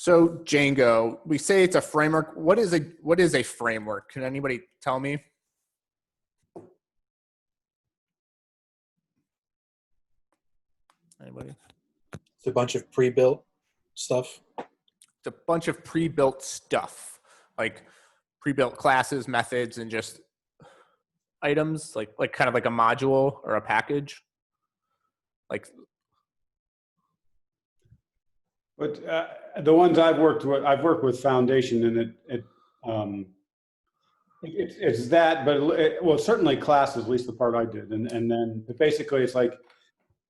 So Django, we say it's a framework. What is a framework? Can anybody tell me? Anybody? It's a bunch of pre-built stuff. It's a bunch of pre-built stuff, like pre-built classes, methods, and just items, like kind of like a module or a package. But the ones I've worked with Foundation, and it's that, but well, certainly classes, at least the part I did, and then basically it's like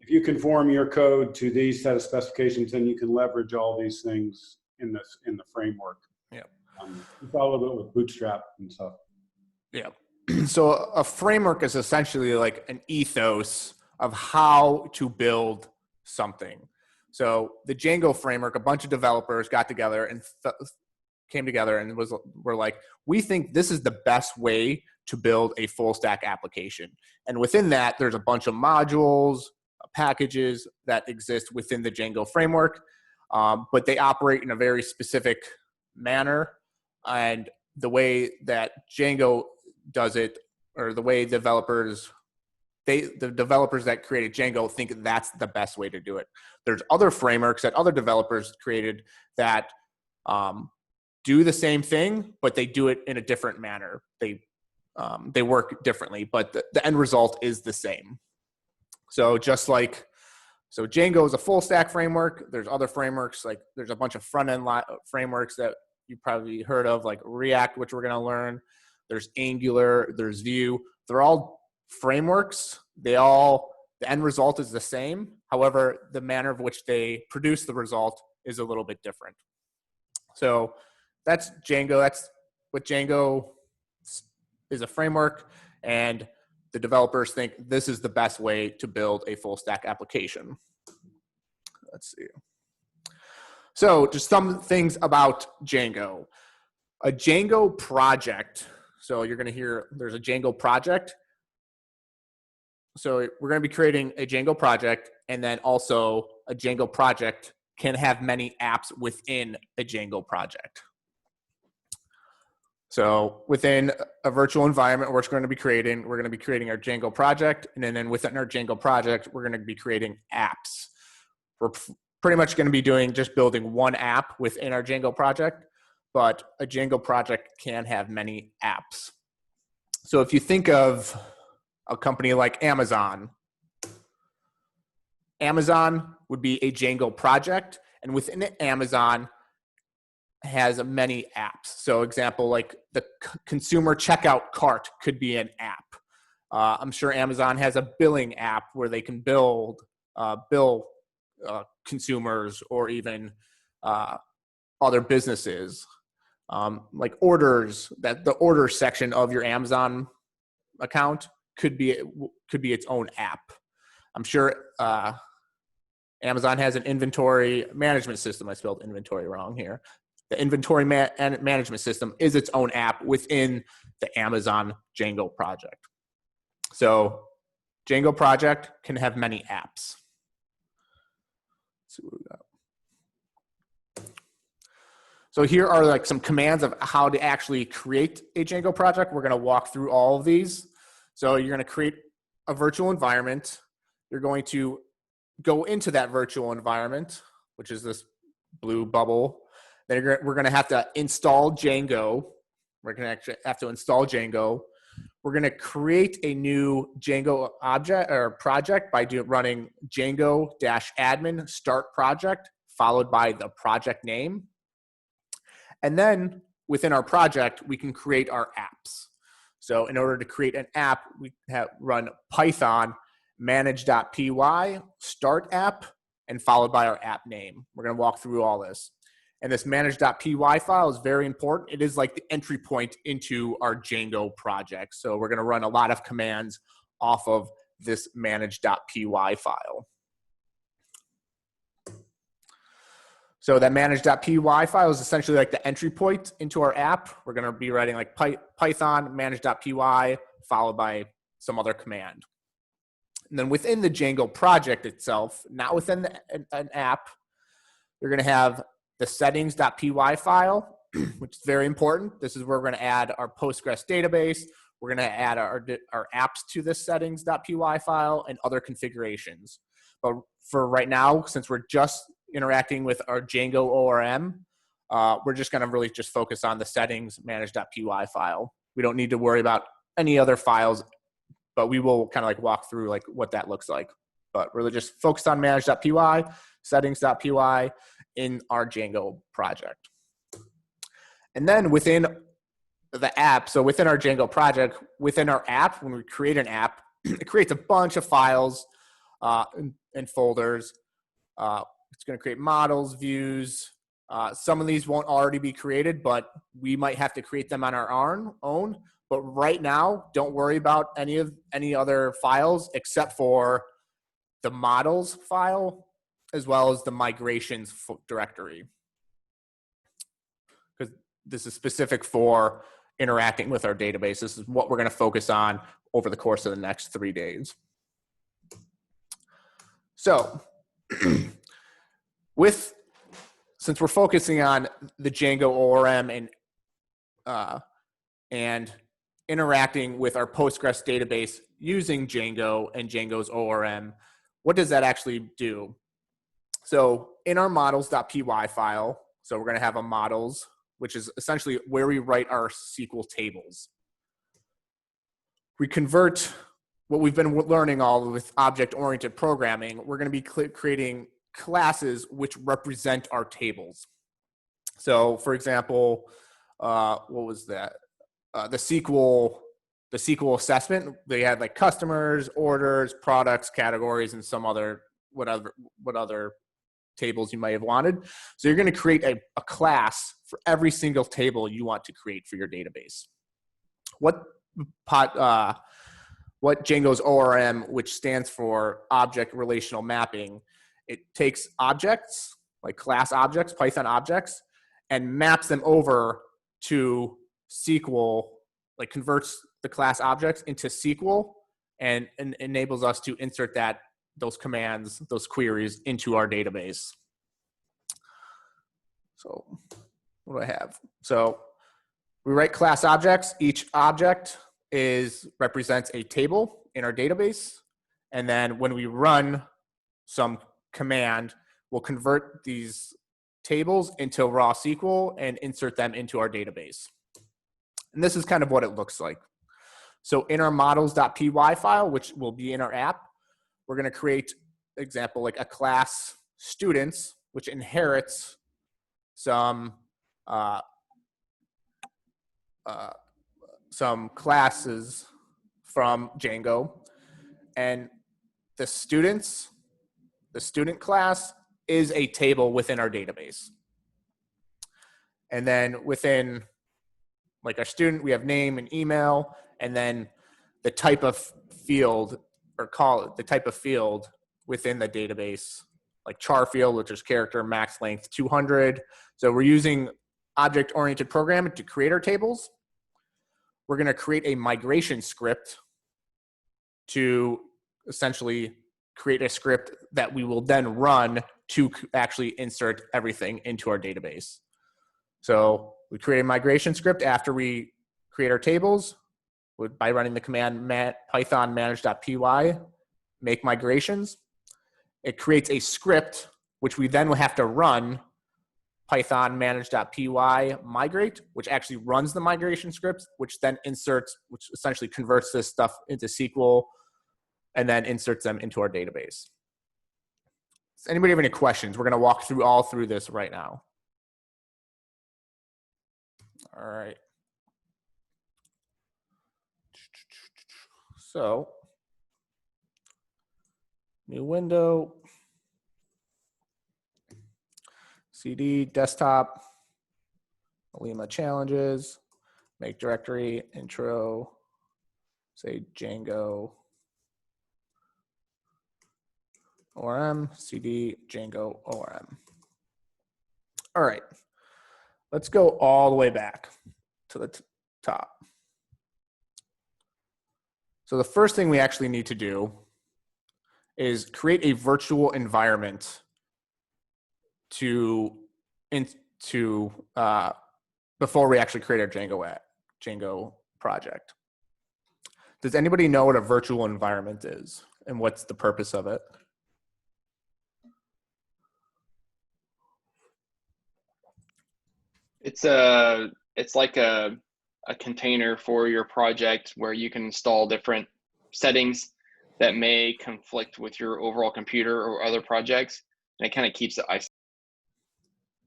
if you conform your code to these set of specifications, then you can leverage all these things in the framework. Yeah, it's all a little bit with Bootstrap and stuff. Yeah. So a framework is essentially like an ethos of how to build something. So the Django framework, a bunch of developers got together and came together and were like, we think this is the best way to build a full stack application. And within that, there's a bunch of modules, packages that exist within the Django framework, but they operate in a very specific manner. And the way that Django does it, or the way developers, the developers that created Django think that's the best way to do it. There's other frameworks that other developers created that do the same thing, but they do it in a different manner. They work differently, but the end result is the same. So so Django is a full stack framework. There's other frameworks, like there's a bunch of front end frameworks that you probably heard of, like React, which we're going to learn. There's Angular, there's Vue. They're all frameworks. The end result is the same. However, the manner of which they produce the result is a little bit different. So that's Django. That's what Django is, a framework, and the developers think this is the best way to build a full stack application. Let's see. So just some things about Django. A Django project. So you're going to hear there's a Django project. So we're going to be creating a Django project, and then also a Django project can have many apps within a Django project. So within a virtual environment we're going to be creating our Django project, and then within our Django project, we're going to be creating apps. We're pretty much going to be just building one app within our Django project, but a Django project can have many apps. So if you think of a company like Amazon would be a Django project, and within it, Amazon has many apps. So example, like the consumer checkout cart could be an app. I'm sure Amazon has a billing app where they can bill consumers or even other businesses. Like orders, that the order section of your Amazon account could be its own app. I'm sure Amazon has an inventory management system. I spelled inventory wrong here. The inventory management system is its own app within the Amazon Django project. So Django project can have many apps. Let's see what we got. So here are like some commands of how to actually create a Django project. We're going to walk through all of these. So you're going to create a virtual environment. You're going to go into that virtual environment, which is this blue bubble. Then we're going to have to install Django. We're going to actually have to install Django. We're going to create a new Django object or project by running Django-admin start project, followed by the project name. And then within our project, we can create our apps. So in order to create an app, we run Python manage.py start app, and followed by our app name. We're going to walk through all this. And this manage.py file is very important. It is like the entry point into our Django project. So we're going to run a lot of commands off of this manage.py file. So that manage.py file is essentially like the entry point into our app. We're going to be writing like Python manage.py followed by some other command. And then within the Django project itself, not within an app, you're going to have the settings.py file, which is very important. This is where we're going to add our Postgres database. We're going to add our apps to this settings.py file and other configurations. But for right now, since we're just interacting with our Django ORM, we're just going to really just focus on the settings manage.py file. We don't need to worry about any other files, but we will kind of like walk through like what that looks like. But really just focused on manage.py, settings.py in our Django project. And then within the app, so within our Django project, within our app, when we create an app, it creates a bunch of files and folders. It's going to create models, views. Some of these won't already be created, but we might have to create them on our own. But right now, don't worry about any other files except for the models file as well as the migrations directory, because this is specific for interacting with our database. This is what we're going to focus on over the course of the next 3 days. So since we're focusing on the Django ORM and interacting with our Postgres database using Django and Django's ORM, what does that actually do? So in our models.py file, so we're going to have a models, which is essentially where we write our SQL tables. We convert what we've been learning all with object-oriented programming. We're going to be creating classes which represent our tables. So for example, what was that? The SQL assessment, they had like customers, orders, products, categories, and some other, what other tables you might have wanted. So you're going to create a class for every single table you want to create for your database. What Django's ORM, which stands for Object Relational Mapping, it takes objects, like class objects, Python objects, and maps them over to SQL, like converts the class objects into SQL and enables us to insert those commands, those queries into our database. So what do I have? So we write class objects. Each object represents a table in our database. And then when we run some command, we'll convert these tables into raw SQL and insert them into our database. And this is kind of what it looks like. So in our models.py file, which will be in our app, we're going to create, example, like a class students, which inherits some classes from Django. And the student class is a table within our database. And then within like our student, we have name and email, and then the type of field, or call it the type of field within the database, like char field, which is character max length 200. So we're using object-oriented programming to create our tables. We're going to create a migration script to essentially create a script that we will then run to actually insert everything into our database. So we create a migration script after we create our tables by running the command python manage.py, make migrations. It creates a script, which we then will have to run python manage.py migrate, which actually runs the migration scripts, which then which essentially converts this stuff into SQL and then inserts them into our database. Does anybody have any questions? We're going to walk through this right now. All right. So, new window, CD, desktop, Lima challenges, make directory, intro, say Django ORM, CD, Django ORM. All right. Let's go all the way back to the top. So the first thing we actually need to do is create a virtual environment to into before we actually create our Django project. Does anybody know what a virtual environment is and what's the purpose of it? It's like a container for your project where you can install different settings that may conflict with your overall computer or other projects, and it kind of keeps it isolated.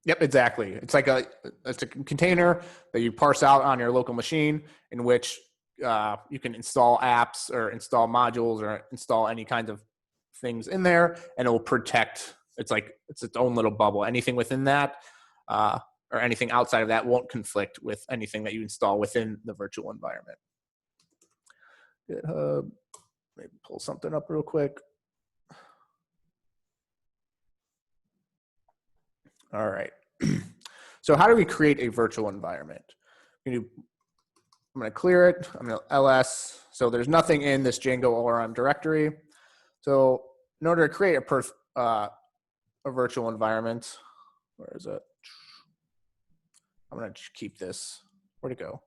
Yep, exactly. It's a container that you parse out on your local machine in which you can install apps or install modules or install any kind of things in there, and it will protect. It's its own little bubble. Anything within that or anything outside of that won't conflict with anything that you install within the virtual environment. GitHub, maybe pull something up real quick. All right. So how do we create a virtual environment? I'm going to clear it. I'm going to ls. So there's nothing in this Django ORM directory. So in order to create a virtual environment, where is it? I'm going to keep this. Where'd it go?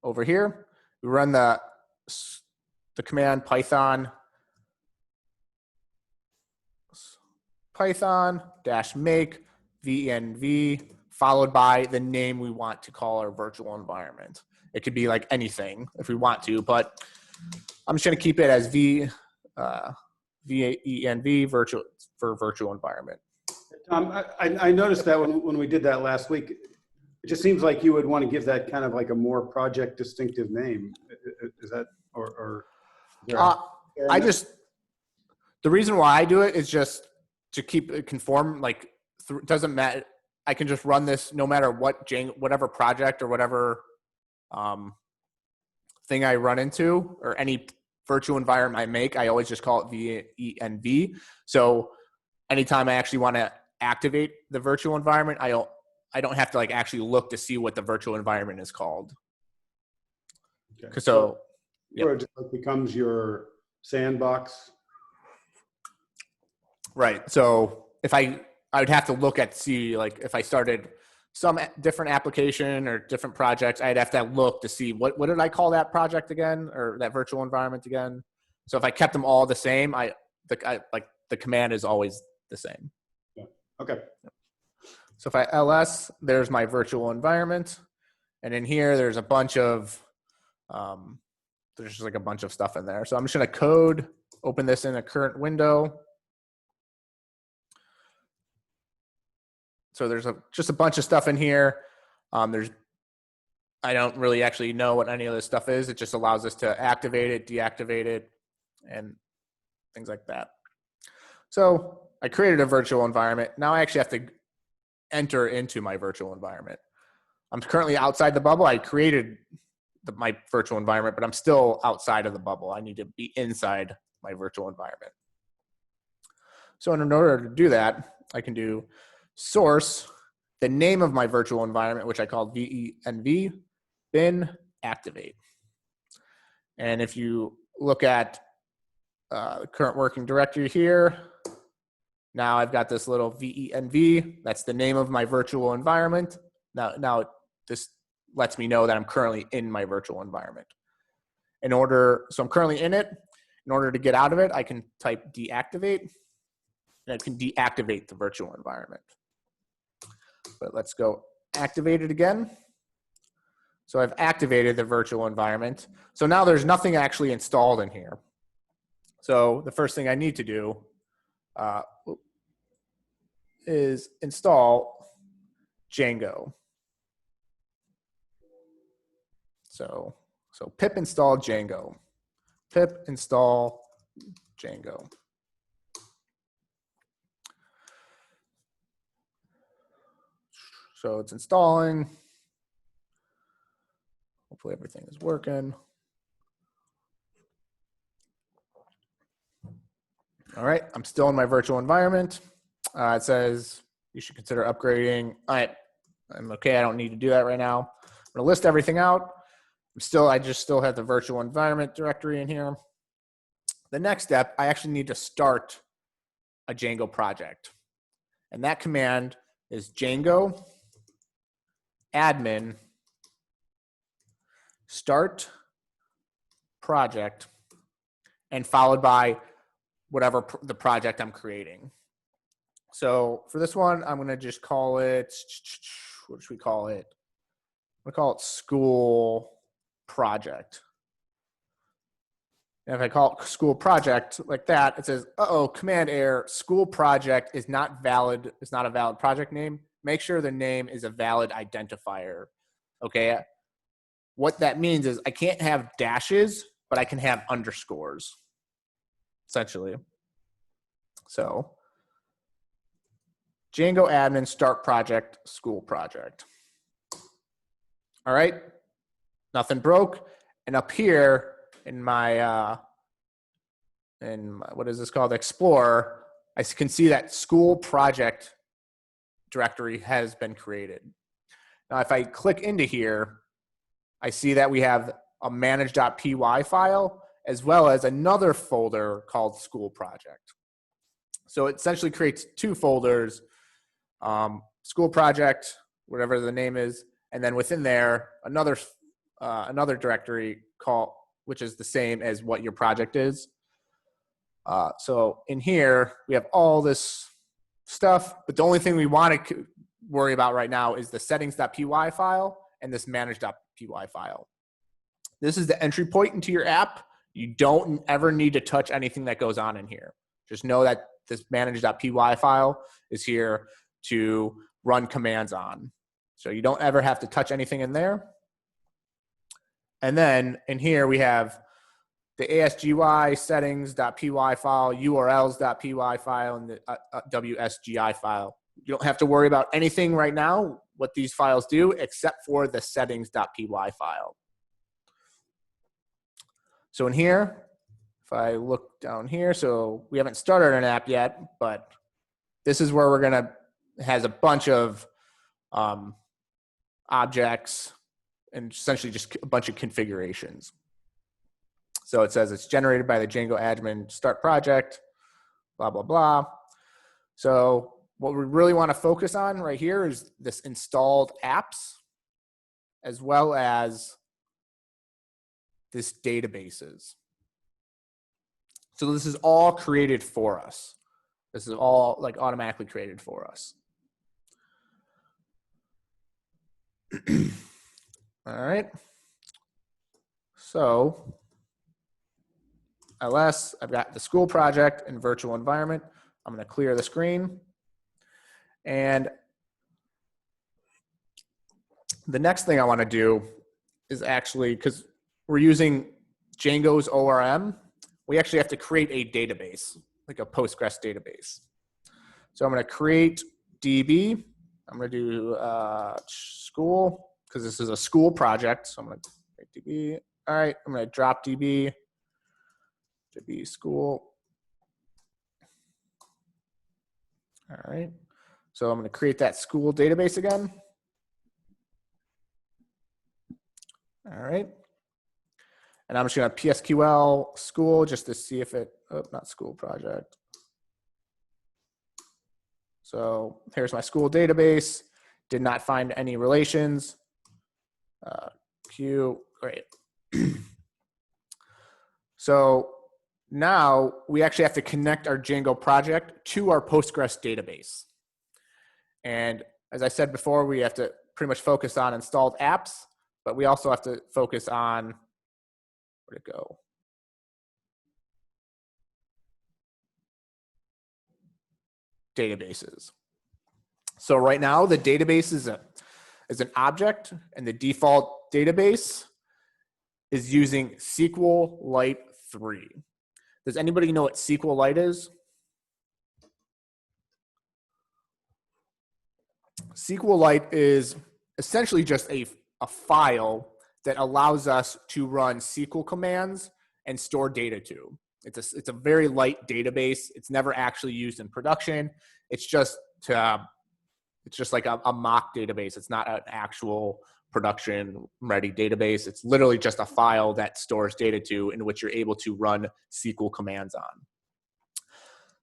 Over here. We run the command Python -make venv followed by the name we want to call our virtual environment. It could be like anything if we want to, but I'm just going to keep it as venv virtual for virtual environment. I noticed that when we did that last week, it just seems like you would want to give that kind of like a more project distinctive name. Is that or is there the reason why I do it is just to keep it conform. Like it doesn't matter. I can just run this no matter what whatever project or whatever thing I run into or any virtual environment I make. I always just call it venv. So anytime I actually want to activate the virtual environment, I don't have to like actually look to see what the virtual environment is called. Okay. So yep. It just becomes your sandbox. Right. So if I would have to look at see like if I started some different application or different projects, I'd have to look to see what did I call that project again or that virtual environment again. So if I kept them all the same, the command is always the same. Yeah. Okay. So if I ls, there's my virtual environment, and in here there's a bunch of there's just like a bunch of stuff in there. So I'm just going to open this in a current window. So there's just a bunch of stuff in here. I don't really actually know what any of this stuff is. It just allows us to activate it, deactivate it, and things like that. So I created a virtual environment. Now I actually have to enter into my virtual environment. I'm currently outside the bubble. I created my virtual environment, but I'm still outside of the bubble. I need to be inside my virtual environment. So in order to do that, I can do source, the name of my virtual environment, which I called venv, bin activate. And if you look at the current working directory here, now I've got this little venv. That's the name of my virtual environment. Now this lets me know that I'm currently in my virtual environment. So I'm currently in it. In order to get out of it, I can type deactivate, and it can deactivate the virtual environment. But let's go activate it again. So I've activated the virtual environment. So now there's nothing actually installed in here. So the first thing I need to do is install Django. So pip install Django. Pip install Django. So it's installing. Hopefully everything is working. All right, I'm still in my virtual environment. It says you should consider upgrading. I'm okay, I don't need to do that right now. I'm gonna list everything out. I just still have the virtual environment directory in here. The next step, I actually need to start a Django project. And that command is Django admin start project, and followed by whatever the project I'm creating. So for this one, I'm going to just call it, what should we call it? I'm going to call it school project. And if I call it school project like that, it says, uh-oh, command error, school project is not valid. It's not a valid project name. Make sure the name is a valid identifier. Okay. What that means is I can't have dashes, but I can have underscores, essentially. So Django admin start project, school project. All right. Nothing broke. And up here in my, what is this called? Explorer, I can see that school project directory has been created. Now, if I click into here, I see that we have a manage.py file as well as another folder called school project. So it essentially creates two folders, school project, whatever the name is, and then within there, another directory called, which is the same as what your project is. So in here, we have all this stuff, but the only thing we want to worry about right now is the settings.py file and this manage.py file. This is the entry point into your app. You don't ever need to touch anything that goes on in here. Just know that this manage.py file is here to run commands on. So you don't ever have to touch anything in there. And then in here we have the ASGY settings.py file, urls.py file, and the WSGI file. You don't have to worry about anything right now, what these files do, except for the settings.py file. So in here, if I look down here, so we haven't started an app yet, but this is where we're gonna, has a bunch of objects and essentially just a bunch of configurations. So it says it's generated by the Django admin start project, blah, blah, blah. So what we really want to focus on right here is this installed apps, as well as this databases. So this is all created for us. This is all like automatically created for us. All right. So ls, I've got the school project and virtual environment. I'm going to clear the screen. And the next thing I want to do is actually, because we're using Django's ORM, we actually have to create a database, like a Postgres database. So I'm going to create DB. I'm going to do school, because this is a school project. So I'm going to create DB. All right, I'm going to drop DB. DB school. All right. So I'm going to create that school database again. All right. And I'm just going to PSQL school just to see if it, oh, not school project. So here's my school database. Did not find any relations. Q, great. So now we actually have to connect our Django project to our Postgres database. And as I said before, we have to pretty much focus on installed apps, but we also have to focus on, where'd it go? Databases. So right now the database is an object, and the default database is using SQLite 3. Does anybody know what SQLite is? SQLite is essentially just a file that allows us to run SQL commands and store data to. It's a very light database. It's never actually used in production. It's just like a mock database. It's not an actual production ready database. It's literally just a file that stores data to, in which you're able to run SQL commands on.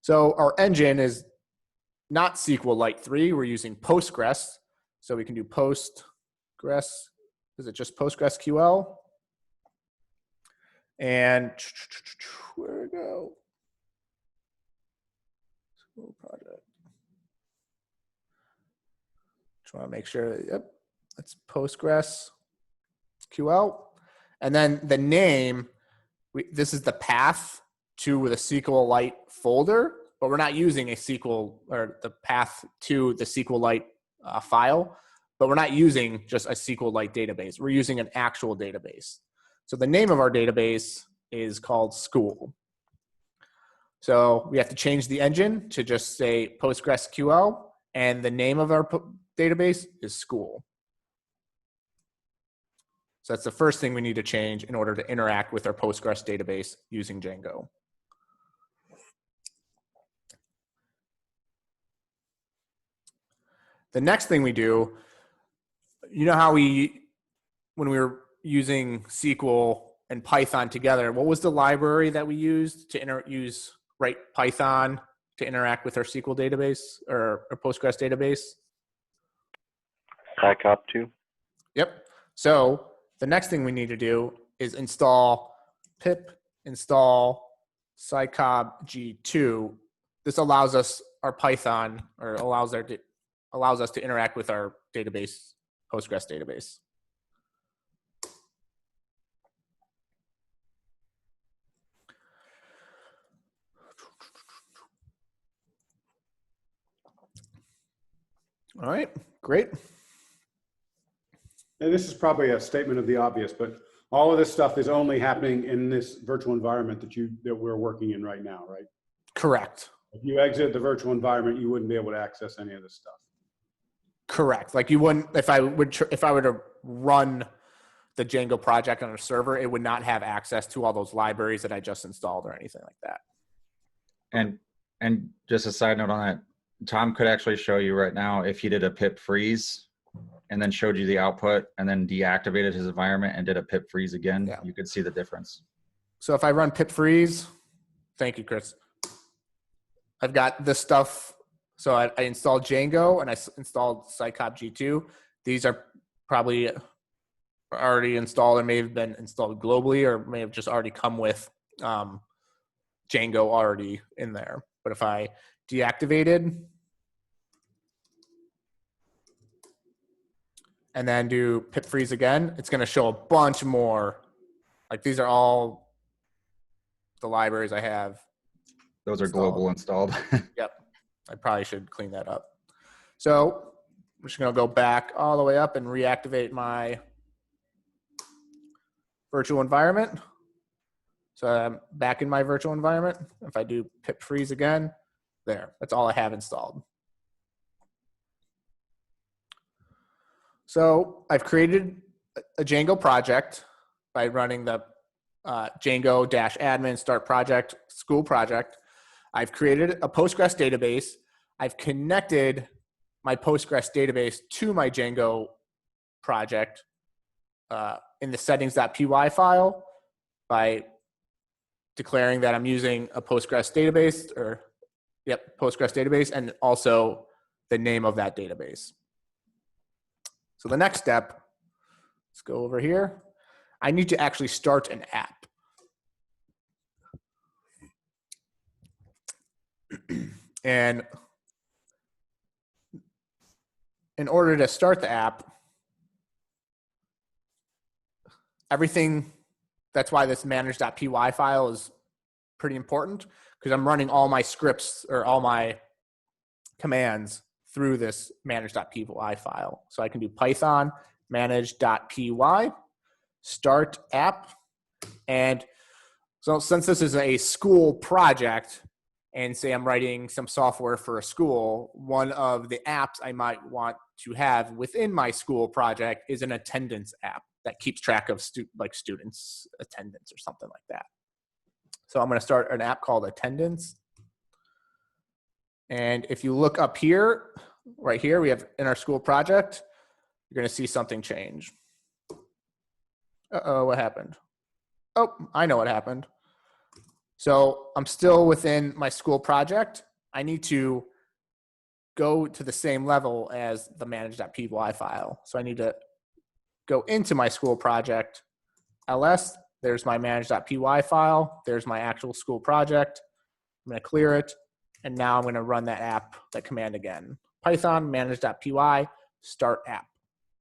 So our engine is not SQLite 3. We're using Postgres. So we can do Postgres. Is it just PostgreSQL? And where we go? School project. Just want to make sure. Yep, that's PostgreSQL. And then the name. This is the path to the SQLite folder, but we're not using a SQL or the path to the SQLite file, but we're not using just a SQLite database. We're using an actual database. So the name of our database is called school. So we have to change the engine to just say PostgreSQL, and the name of our database is school. So that's the first thing we need to change in order to interact with our Postgres database using Django. The next thing we do, you know how when we were using SQL and Python together, what was the library that we used to write Python to interact with our SQL database or our Postgres database? Scicop2. Yep. So the next thing we need to do is install pip install scicop-g2. This allows us our Python, or allows us to interact with our database, Postgres database. All right, great. And this is probably a statement of the obvious, but all of this stuff is only happening in this virtual environment that we're working in right now, right? Correct. If you exit the virtual environment, you wouldn't be able to access any of this stuff. Correct. Like you wouldn't, if I were to run the Django project on a server, it would not have access to all those libraries that I just installed or anything like that. And just a side note on that, Tom could actually show you right now if he did a pip freeze and then showed you the output and then deactivated his environment and did a pip freeze again, Yeah. You could see the difference. So if I run pip freeze, thank you, Chris. I've got this stuff. So I installed Django and I installed scicop-g2. These are probably already installed or may have been installed globally or may have just already come with Django already in there. But if I deactivated and then do pip freeze again, it's going to show a bunch more. Like these are all the libraries I have. Those are global installed. Yep. I probably should clean that up. So I'm just going to go back all the way up and reactivate my virtual environment. So I'm back in my virtual environment. If I do pip freeze again, there, that's all I have installed. So I've created a Django project by running the Django-admin start project school project. I've created a Postgres database. I've connected my Postgres database to my Django project in the settings.py file by declaring that I'm using a Postgres database Postgres database, and also the name of that database. So the next step, let's go over here. I need to actually start an app. And in order to start the app, that's why this manage.py file is pretty important, because I'm running all my scripts or all my commands through this manage.py file. So I can do Python manage.py start app. And so since this is a school project, and say I'm writing some software for a school, one of the apps I might want to have within my school project is an attendance app that keeps track of students' attendance or something like that. So I'm going to start an app called Attendance. And if you look up here, right here, we have in our school project, you're going to see something change. Uh-oh, what happened? Oh, I know what happened. So I'm still within my school project. I need to go to the same level as the manage.py file. So I need to go into my school project, ls, there's my manage.py file, there's my actual school project. I'm going to clear it, and now I'm going to run that command again. Python manage.py start app,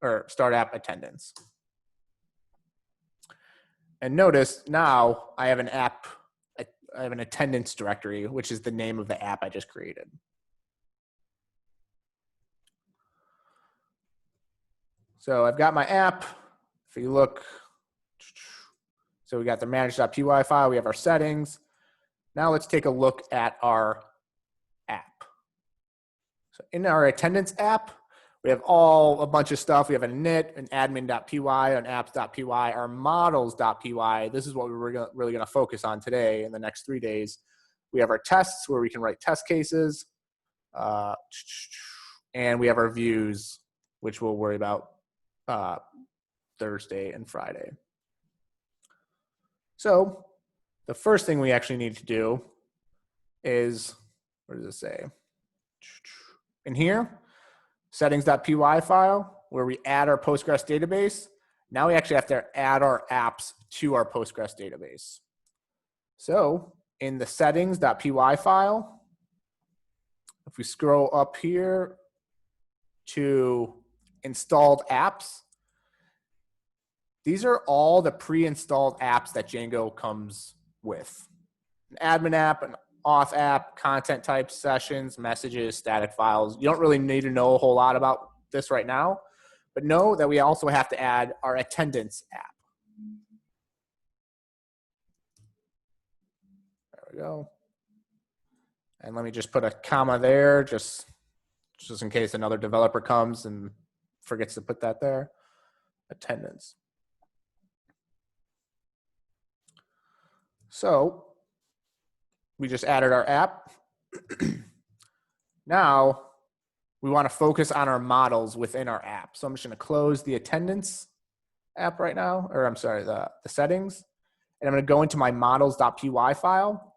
or start app attendance. And notice now I have an attendance directory, which is the name of the app I just created. So I've got my app. If you look, so we got the manage.py file, we have our settings. Now let's take a look at our app. So in our attendance app, we have a bunch of stuff. We have an init, an admin.py, an apps.py, our models.py. This is what we're really going to focus on today in the next 3 days. We have our tests where we can write test cases. And we have our views, which we'll worry about Thursday and Friday. So the first thing we actually need to do is, what does it say? In here, settings.py file, where we add our Postgres database. Now we actually have to add our apps to our Postgres database. So in the settings.py file, if we scroll up here to installed apps, these are all the pre-installed apps that Django comes with. An admin app, an auth app, content types, sessions, messages, static files. You don't really need to know a whole lot about this right now, but know that we also have to add our attendance app. There we go. And let me just put a comma there, just in case another developer comes and forgets to put that there. Attendance. So we just added our app. Now we want to focus on our models within our app. So I'm just going to close the attendance app right now, or I'm sorry, the settings. And I'm going to go into my models.py file.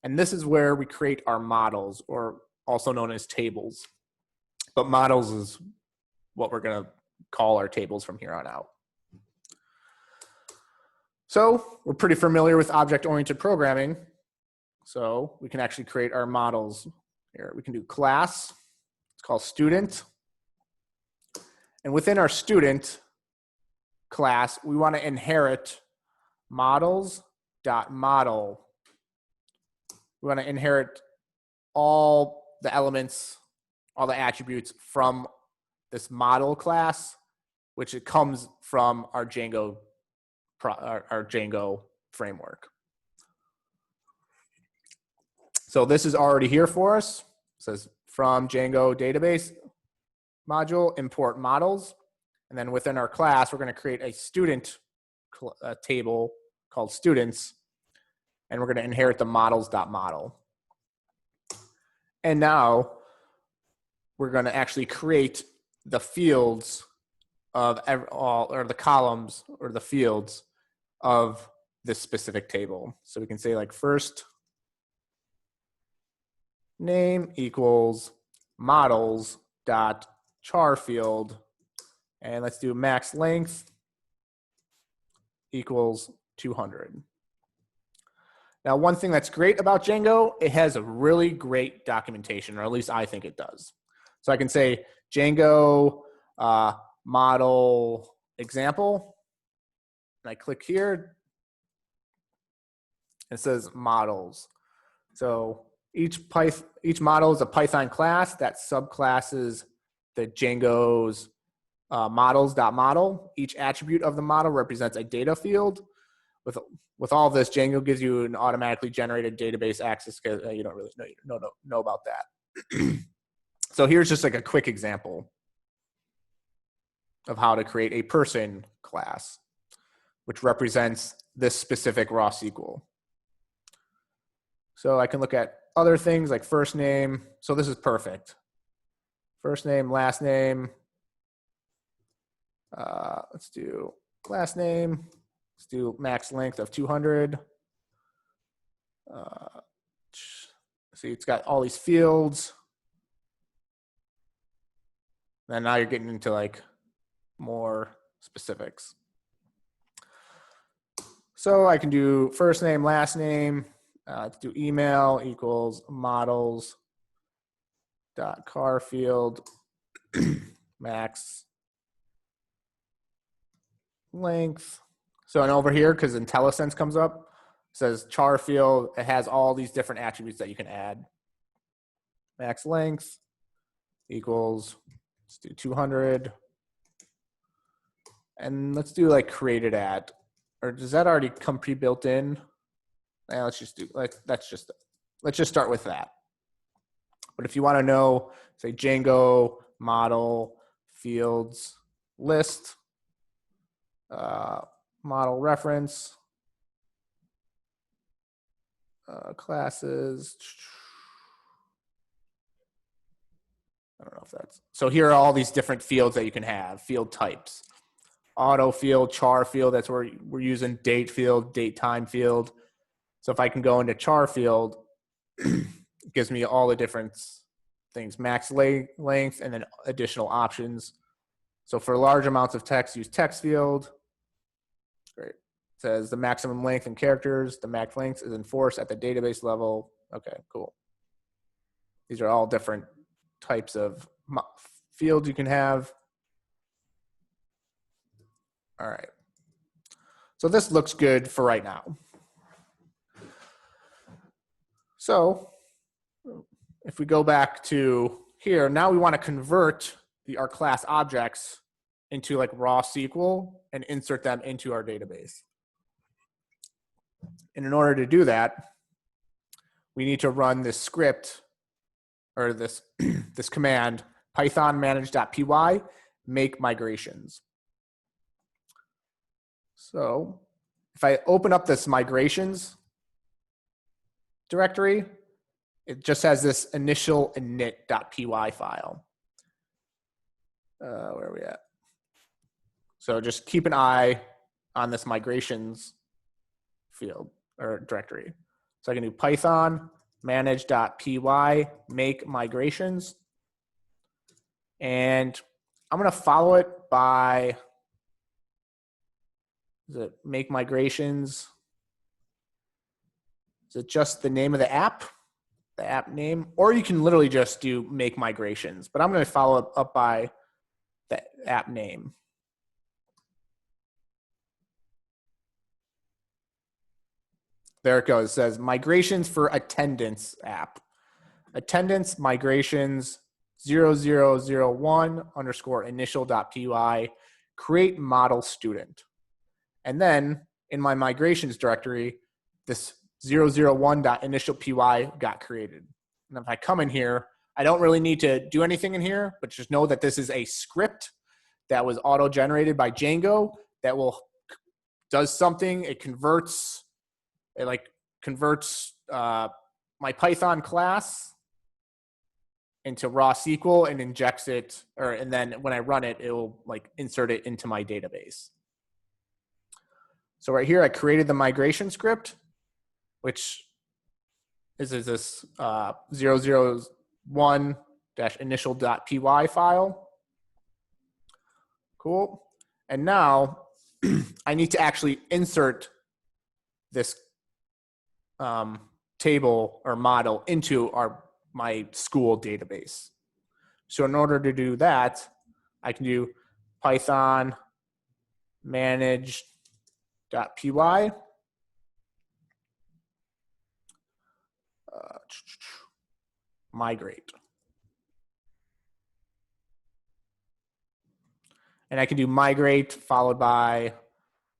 And this is where we create our models, or also known as tables. But models is what we're going to call our tables from here on out. So we're pretty familiar with object-oriented programming. So we can actually create our models here. We can do class. It's called student. And within our student class, we want to inherit models.model. We want to inherit all the elements, all the attributes from this model class, which it comes from our Django framework. So this is already here for us. It says from Django database module, import models. And then within our class, we're going to create a student table called students. And we're going to inherit the models.model. And now we're going to actually create the fields of the columns or the fields of this specific table. So we can say like first name equals models dot char field, and let's do max length equals 200. Now, one thing that's great about Django, it has a really great documentation, or at least I think it does. So I can say Django model example, and I click here. It says models. So each model is a Python class that subclasses the Django's models.model. Each attribute of the model represents a data field. With all of this, Django gives you an automatically generated database access because you don't really know about that. So here's just like a quick example of how to create a person class, which represents this specific raw SQL. So I can look at other things like first name. So this is perfect. First name, last name. Let's do last name. Let's do max length of 200. See, it's got all these fields. Then now you're getting into like more specifics. So I can do first name, last name, let's do email equals models dot car field max length. So and over here, because IntelliSense comes up, says char field, it has all these different attributes that you can add. Max length equals, let's do 200. And let's do like created at, or does that already come pre-built in? Let's just start with that. But if you want to know, say Django model fields list, model reference, classes. I don't know if that's, so here are all these different fields that you can have, field types. Auto field, char field, that's where we're using date field, date time field. So if I can go into char field, it gives me all the different things, max length, and then additional options. So for large amounts of text, use text field. Great. It says the maximum length in characters, the max length is enforced at the database level. Okay, cool. These are all different types of fields you can have. All right. So this looks good for right now. So if we go back to here, now we want to convert our class objects into like raw SQL and insert them into our database. And in order to do that, we need to run this script or this, this command, python manage.py, make migrations. So if I open up this migrations directory, it just has this initial init.py file. Where are we at? So just keep an eye on this migrations field or directory. So I can do python manage.py make migrations. And I'm going to follow it by, is it make migrations? Is it just the name of the app name? Or you can literally just do make migrations, but I'm going to follow it up by the app name. There it goes. It says migrations for attendance app. Attendance migrations 0001 underscore initial.py create model student. And then in my migrations directory, this 001.initial.py got created. And if I come in here, I don't really need to do anything in here, but just know that this is a script that was auto-generated by Django that does something. It converts my Python class into raw SQL and injects it, and then when I run it, it will like insert it into my database. So right here, I created the migration script, which is this 001-initial.py file. Cool. And now I need to actually insert this table or model into my school database. So in order to do that, I can do python manage.py migrate. And I can do migrate followed by,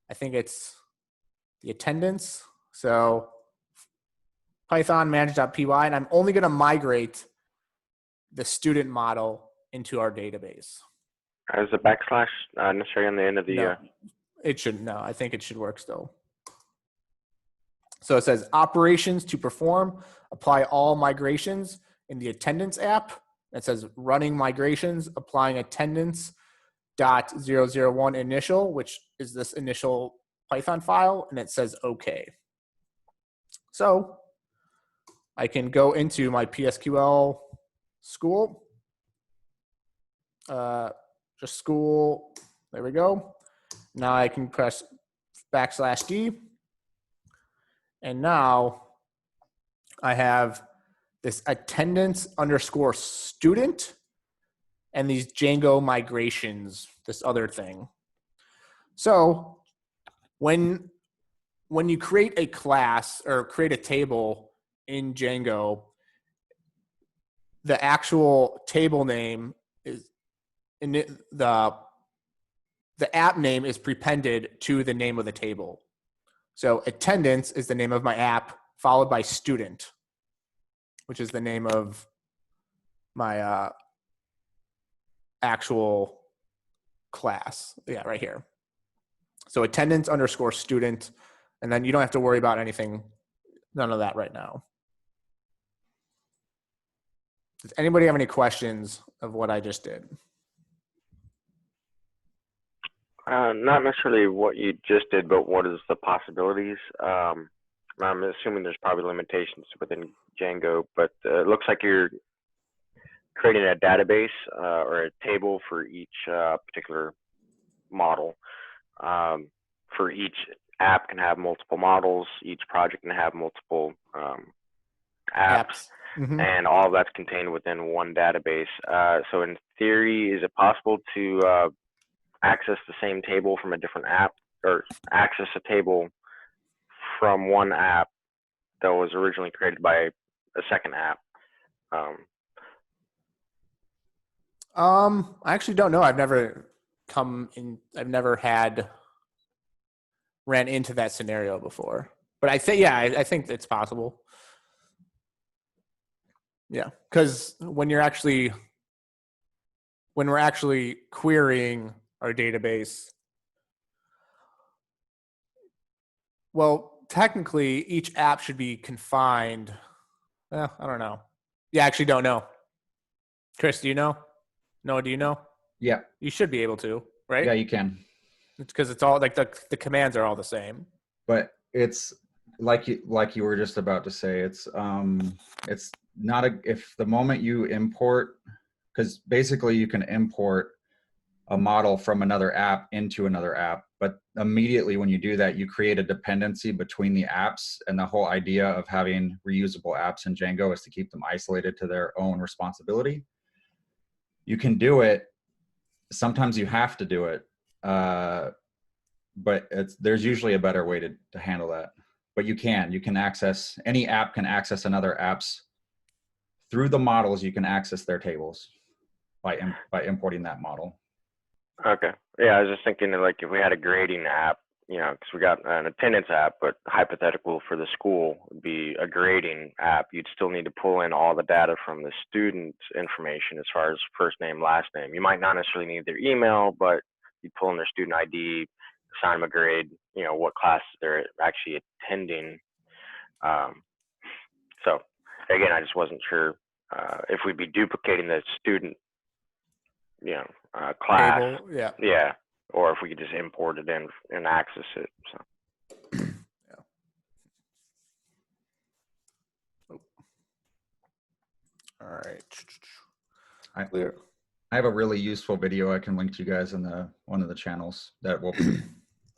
I think it's the attendance. So python manage.py, and I'm only going to migrate the student model into our database. Is the backslash necessary on the end of the? No, it shouldn't. No, I think it should work still. So it says operations to perform, apply all migrations in the attendance app. It says running migrations, applying attendance .001 initial, which is this initial Python file, and it says okay. So I can go into my PSQL school, just school. There we go. Now I can press \D. And now I have this attendance underscore student and these Django migrations, this other thing. So when you create a class or create a table in Django, the actual table name is in the app name is prepended to the name of the table. So attendance is the name of my app, followed by student, which is the name of my actual class. Yeah, right here. So attendance underscore student, and then you don't have to worry about anything, none of that right now. Does anybody have any questions of what I just did? Not necessarily what you just did, but what is the possibilities? I'm assuming there's probably limitations within Django, but it looks like you're creating a database or a table for each particular model. For each app can have multiple models. Each project can have multiple apps. Mm-hmm. And all of that's contained within one database. So in theory, is it possible to access the same table from a different app, or access a table from one app that was originally created by a second app? I actually don't know. I've never ran into that scenario before, but I think, I think it's possible. Yeah, because when we're actually querying our database, well, technically each app should be confined. I don't know. Yeah, I actually don't know. Chris, do you know? Noah, do you know? Yeah. You should be able to, right? Yeah, you can. It's because it's all like the commands are all the same. But it's like you were just about to say, it's not if the moment you import, because basically you can import a model from another app into another app, but immediately when you do that, you create a dependency between the apps, and the whole idea of having reusable apps in Django is to keep them isolated to their own responsibility. You can do it. Sometimes you have to do it. But there's usually a better way to handle that. But you can access, any app can access another app's, through the models, you can access their tables by importing that model. Okay. Yeah, I was just thinking like if we had a grading app, because we got an attendance app, but hypothetical for the school would be a grading app. You'd still need to pull in all the data from the student's information as far as first name, last name. You might not necessarily need their email, but you pull in their student ID, assign them a grade, what class they're actually attending. So again, I just wasn't sure if we'd be duplicating the student, class. Table, yeah. Yeah. Or if we could just import it in and access it. So. Yeah. Oh. All right. I have a really useful video I can link to you guys in one of the channels that will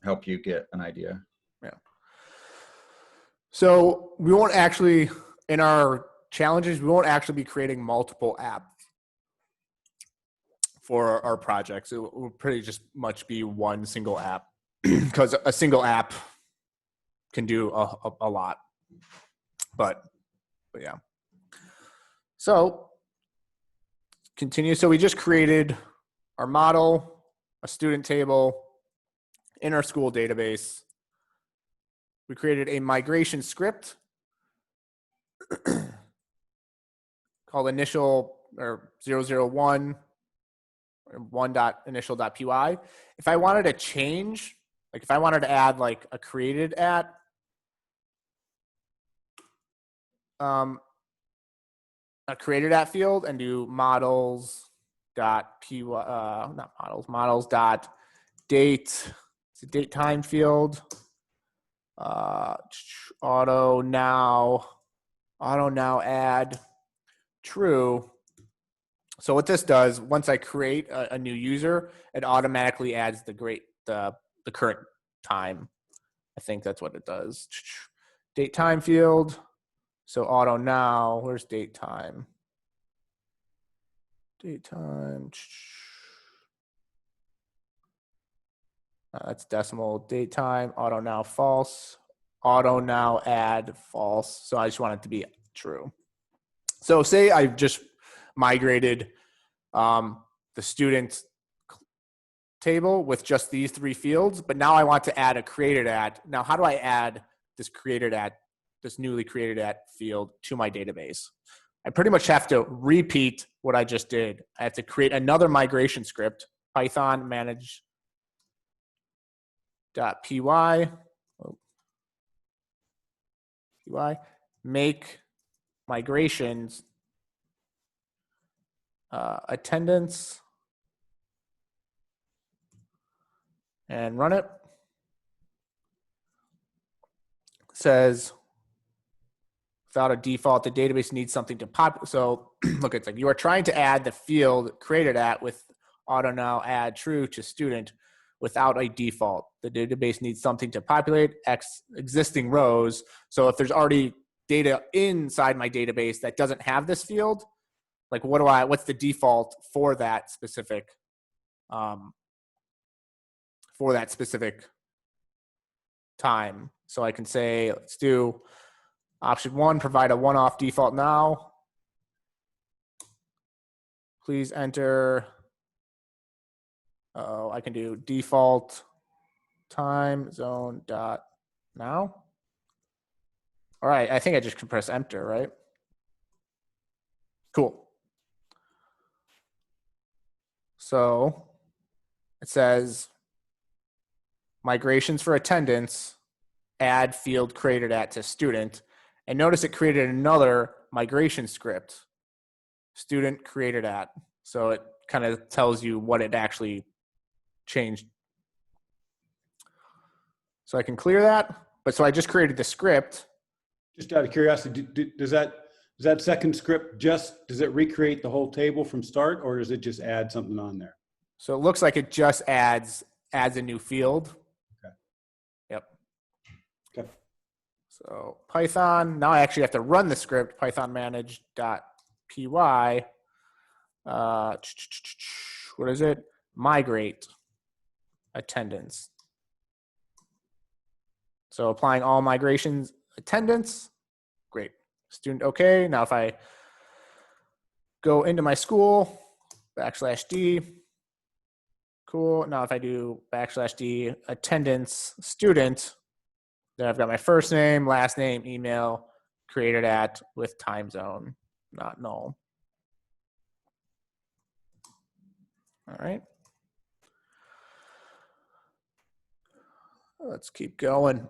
help you get an idea. Yeah. So we won't actually, in our challenges, we won't actually be creating multiple apps for our projects. It will pretty just much be one single app, because a single app can do a lot. But yeah. So continue. So we just created our model, a student table in our school database. We created a migration script called initial or 001 or one.initial.py. If I wanted to change, like if I wanted to add like a created at, a created at field and do models.py, not models, models.date, it's a date time field. Auto now add true. So what this does, once I create a new user, it automatically adds the current time. I think that's what it does. Date time field. So auto now, where's date time? Date time. That's decimal. Date time, auto now false. Auto now add false. So I just want it to be true. So say I've just migrated the student table with just these 3 fields, but now I want to add a created at. Now, how do I add this newly created at field to my database? I pretty much have to repeat what I just did. I have to create another migration script, Python manage.py, make migrations attendance, and run it. Says without a default, the database needs something to pop. So look, it's like you are trying to add the field created at with auto now add true to student without a default. The database needs something to populate existing rows. So if there's already data inside my database that doesn't have this field, like what's the default for that specific time? So I can say, let's do option 1, provide a one-off default now. Please enter, I can do default time zone dot now. All right, I think I just can press enter, right? Cool. So it says migrations for attendance, add field created at to student. And notice it created another migration script, student created at. So it kind of tells you what it actually changed. So I can clear that. But so I just created the script. Just out of curiosity, does that second script does it recreate the whole table from start, or does it just add something on there? So it looks like it just adds a new field. Okay. Yep. Okay. So Python, now I actually have to run the script, Python manage.py. What is it? Migrate attendance. So applying all migrations attendance. Great. Student okay. Now if I go into my school, \d, cool. Now if I do \d attendance student, then I've got my first name, last name, email, created at with time zone, not null. All right. Let's keep going.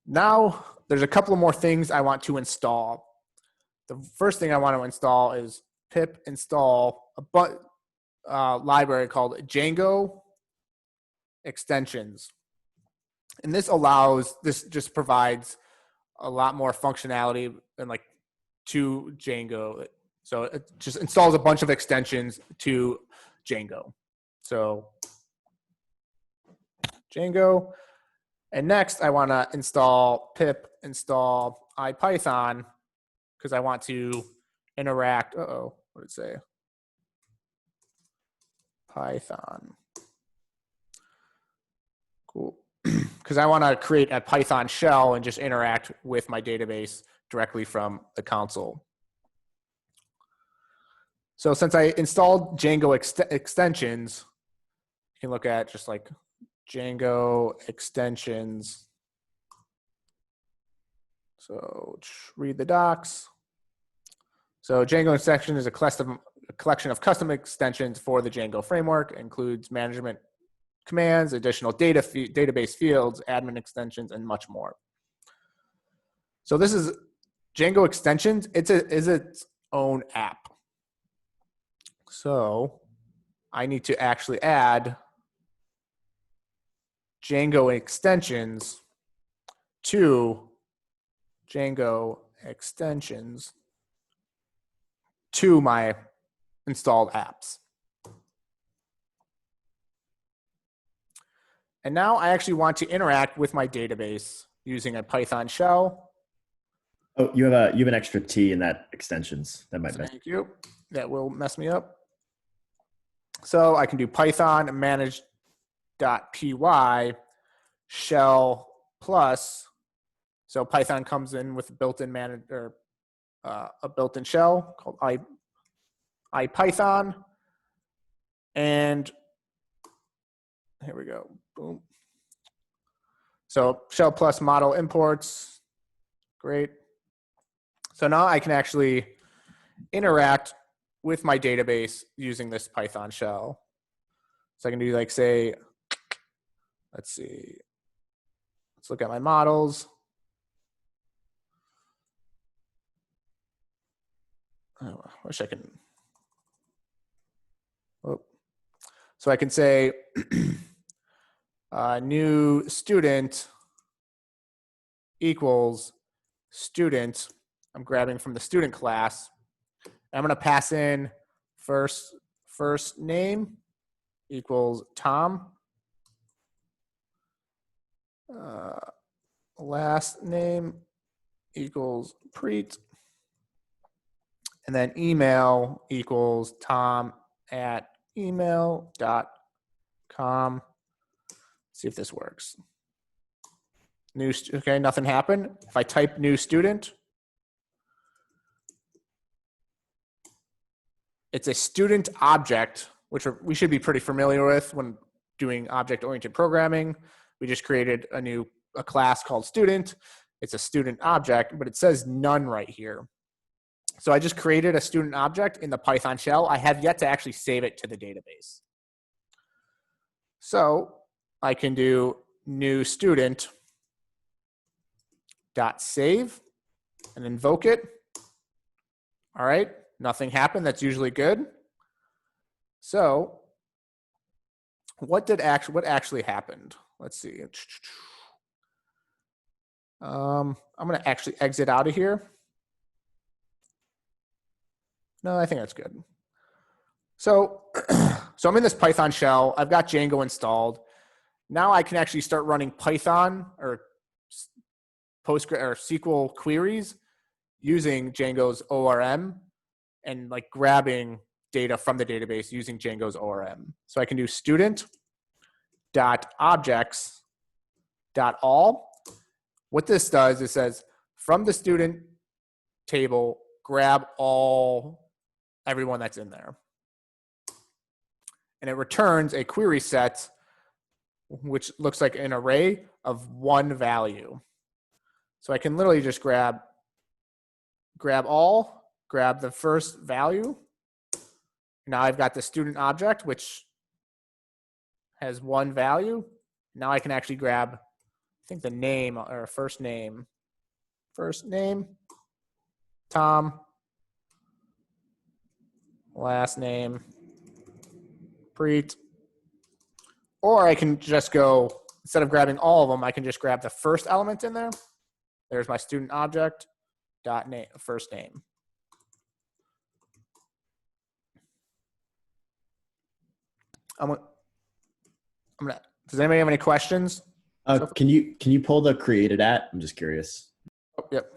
Now there's a couple of more things I want to install. The first thing I want to install is pip install a library called Django Extensions. And this just provides a lot more functionality than like to Django. So it just installs a bunch of extensions to Django. So Django. And next I want to install pip install Ipython because I want to interact. What did it say? Python. Cool. Because I want to create a Python shell and just interact with my database directly from the console. So since I installed Django extensions, you can look at just like Django extensions. So read the docs. So Django extension is a collection of custom extensions for the Django framework. It includes management commands, additional database fields, admin extensions, and much more. So this is Django extensions. Is its own app. So I need to actually add Django extensions to Django extensions to my installed apps. And now I actually want to interact with my database using a Python shell. Oh, you have an extra T in that extensions. That might mess. Thank you. That will mess me up. So I can do Python manage.py shell plus. So Python comes in with a built-in manager, a built-in shell called Ipython. And here we go. Boom. So shell plus model imports. Great. So now I can actually interact with my database using this Python shell. So I can do like, say, let's see. Let's look at my models. Oh, I wish I can. Oh. So I can say new student equals student. I'm grabbing from the student class. I'm going to pass in first name equals Tom. Last name equals Preet. And then email equals tom@email.com. See if this works. Okay, nothing happened. If I type new student, it's a student object, which we should be pretty familiar with when doing object-oriented programming. We just created a class called student. It's a student object, but it says none right here. So I just created a student object in the Python shell. I have yet to actually save it to the database. So I can do new student dot save and invoke it. All right, nothing happened. That's usually good. So what actually happened? Let's see. I'm going to actually exit out of here. No, I think that's good. So, so I'm in this Python shell. I've got Django installed. Now I can actually start running Python or Postgres or SQL queries using Django's ORM and like grabbing data from the database using Django's ORM. So I can do student.objects.all. What this does, it says from the student table, grab everyone that's in there. And it returns a query set, which looks like an array of one value. So I can literally just grab the first value. Now I've got the student object, which has one value. Now I can actually grab, I think the name or first name, Tom, last name, Preet. Or I can just go, instead of grabbing all of them, I can just grab the first element in there. There's my student object, dot name, first name. Does anybody have any questions? Can you pull the created at? I'm just curious. Oh, yep.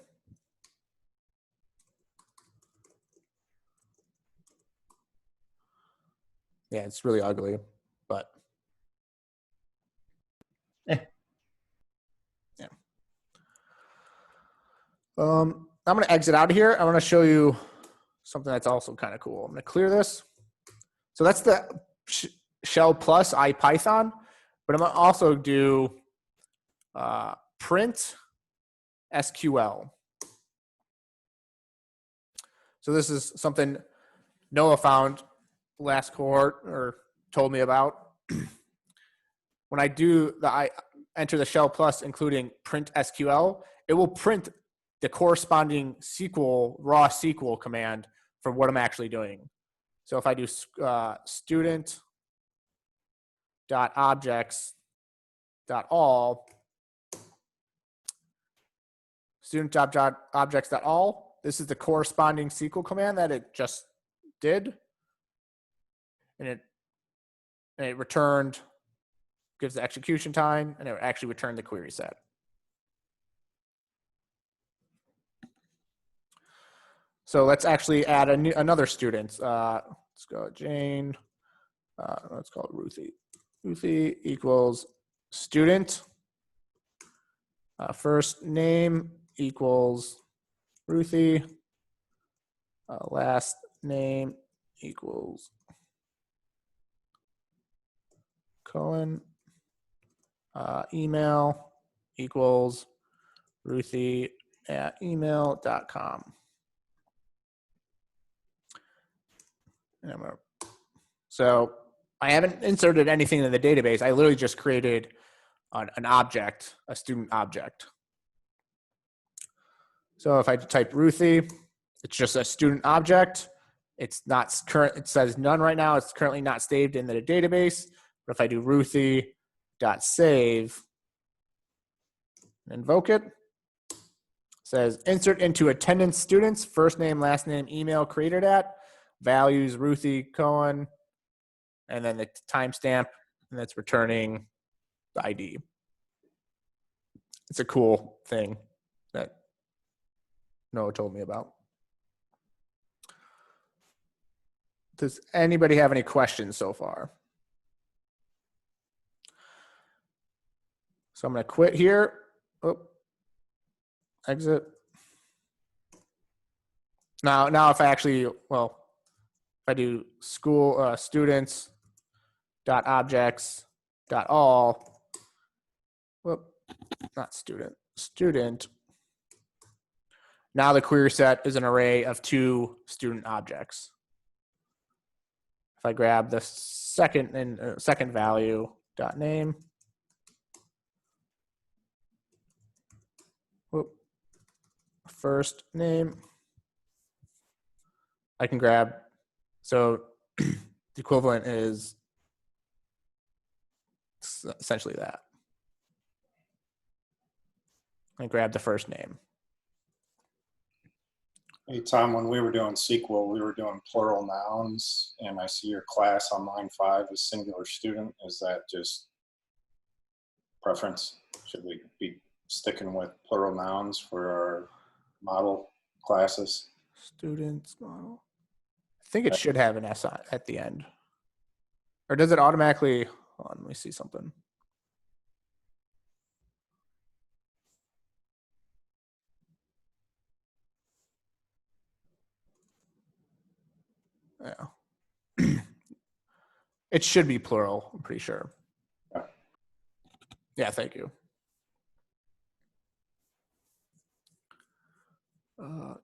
Yeah, it's really ugly, but yeah. I'm going to exit out of here. I want to show you something that's also kind of cool. I'm going to clear this. So that's the shell plus Ipython, but I'm going to also do print SQL. So this is something Noah found last cohort or told me about. When I enter the shell plus including print SQL, it will print the corresponding raw SQL command for what I'm actually doing. So if I do student.objects.all, student.objects.all, this is the corresponding SQL command that it just did. and it returned, gives the execution time, and it actually returned the query set. So let's actually add another student. Let's go Jane. Let's call it Ruthie. Ruthie equals student. First name equals Ruthie. Last name equals Cohen. Email equals Ruthie@email.com. So I haven't inserted anything in the database. I literally just created an object, a student object. So if I type Ruthie, it's just a student object. It's not current. It says none right now. It's currently not saved in the database. But if I do Ruthie.save and invoke it, says insert into attendance students, first name, last name, email created at, values Ruthie Cohen, and then the timestamp, and that's returning the ID. It's a cool thing that Noah told me about. Does anybody have any questions so far? So I'm going to quit here. Oh, exit. Now if I actually, well, if I do school students dot objects dot all, whoop, not student. Now the query set is an array of 2 student objects. If I grab the second value dot name, whoop, first name, I can grab, so the equivalent is essentially that. I grab the first name. Hey, Tom, when we were doing SQL, we were doing plural nouns, and I see your class on line 5 is singular student. Is that just preference? Should we be sticking with plural nouns for our model classes? Students model. I think it should have an S at the end. Or does it automatically, hold on, let me see something. Yeah. It should be plural, I'm pretty sure. Yeah, thank you. All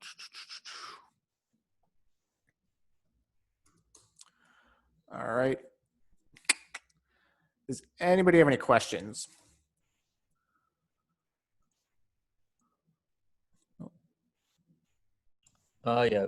right. Does anybody have any questions? Yeah.